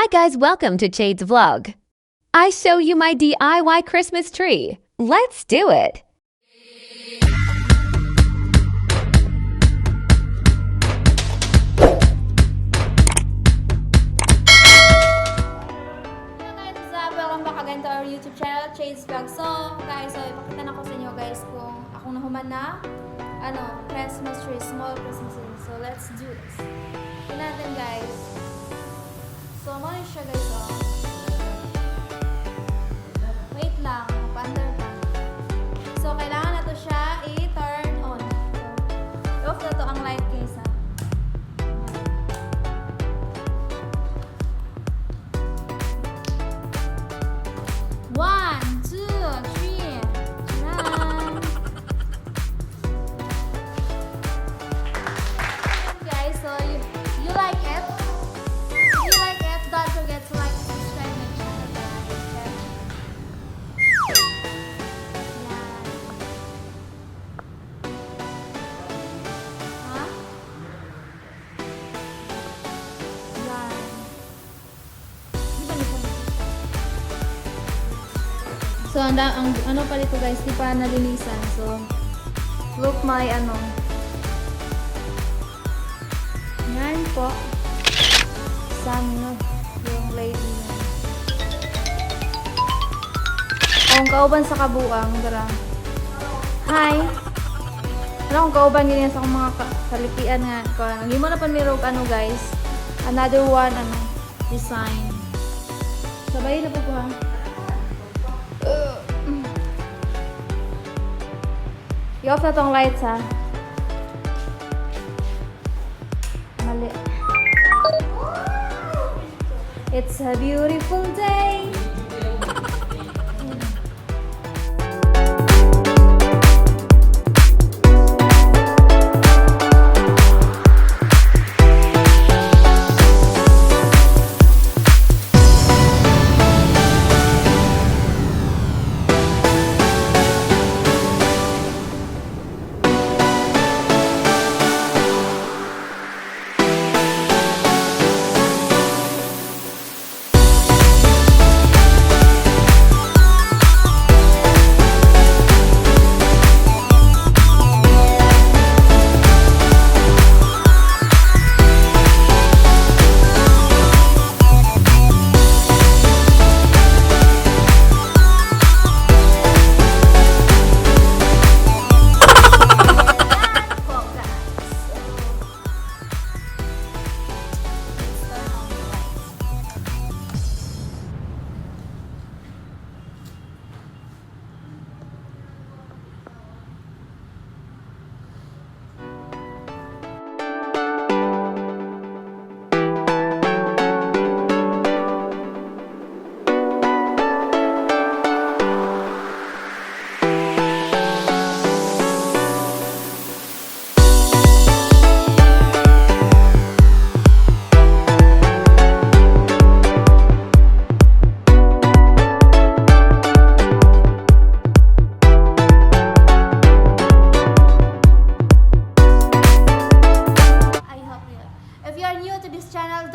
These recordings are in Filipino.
Hi guys, welcome to Chade's vlog. I show you my DIY Christmas tree. Let's do it. Welcome back again to our YouTube channel, Chade's Vlog. So guys, ipakita na ko sa inyo guys kung akong nahuman na Christmas tree, small Christmas tree. So let's do this. Ito natin guys. So ano siya guys, wait lang, mapa-under pa. So kailangan na to siya i-turn on. So, off na to ang light guys ha. One, two, three, run. Guys, so you like it? If you like it, don't forget to like and subscribe my channel, guys. Okay? Huh? Yan. Di ba nito? So, ang ano pa dito guys, di pa nalinisan. So, look my yan po. Sang yung lady na. Kung kauban sa kabuang, dara. Hi! Ano kung kauban ganyan sa mga kalipian nga. Hindi mo na pa mirog guys. Another one, design. Sabay na po po ha. I-off na tong lights ha. Mali. It's a beautiful day.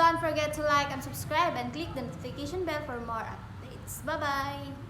Don't forget to like and subscribe and click the notification bell for more updates. Bye-bye!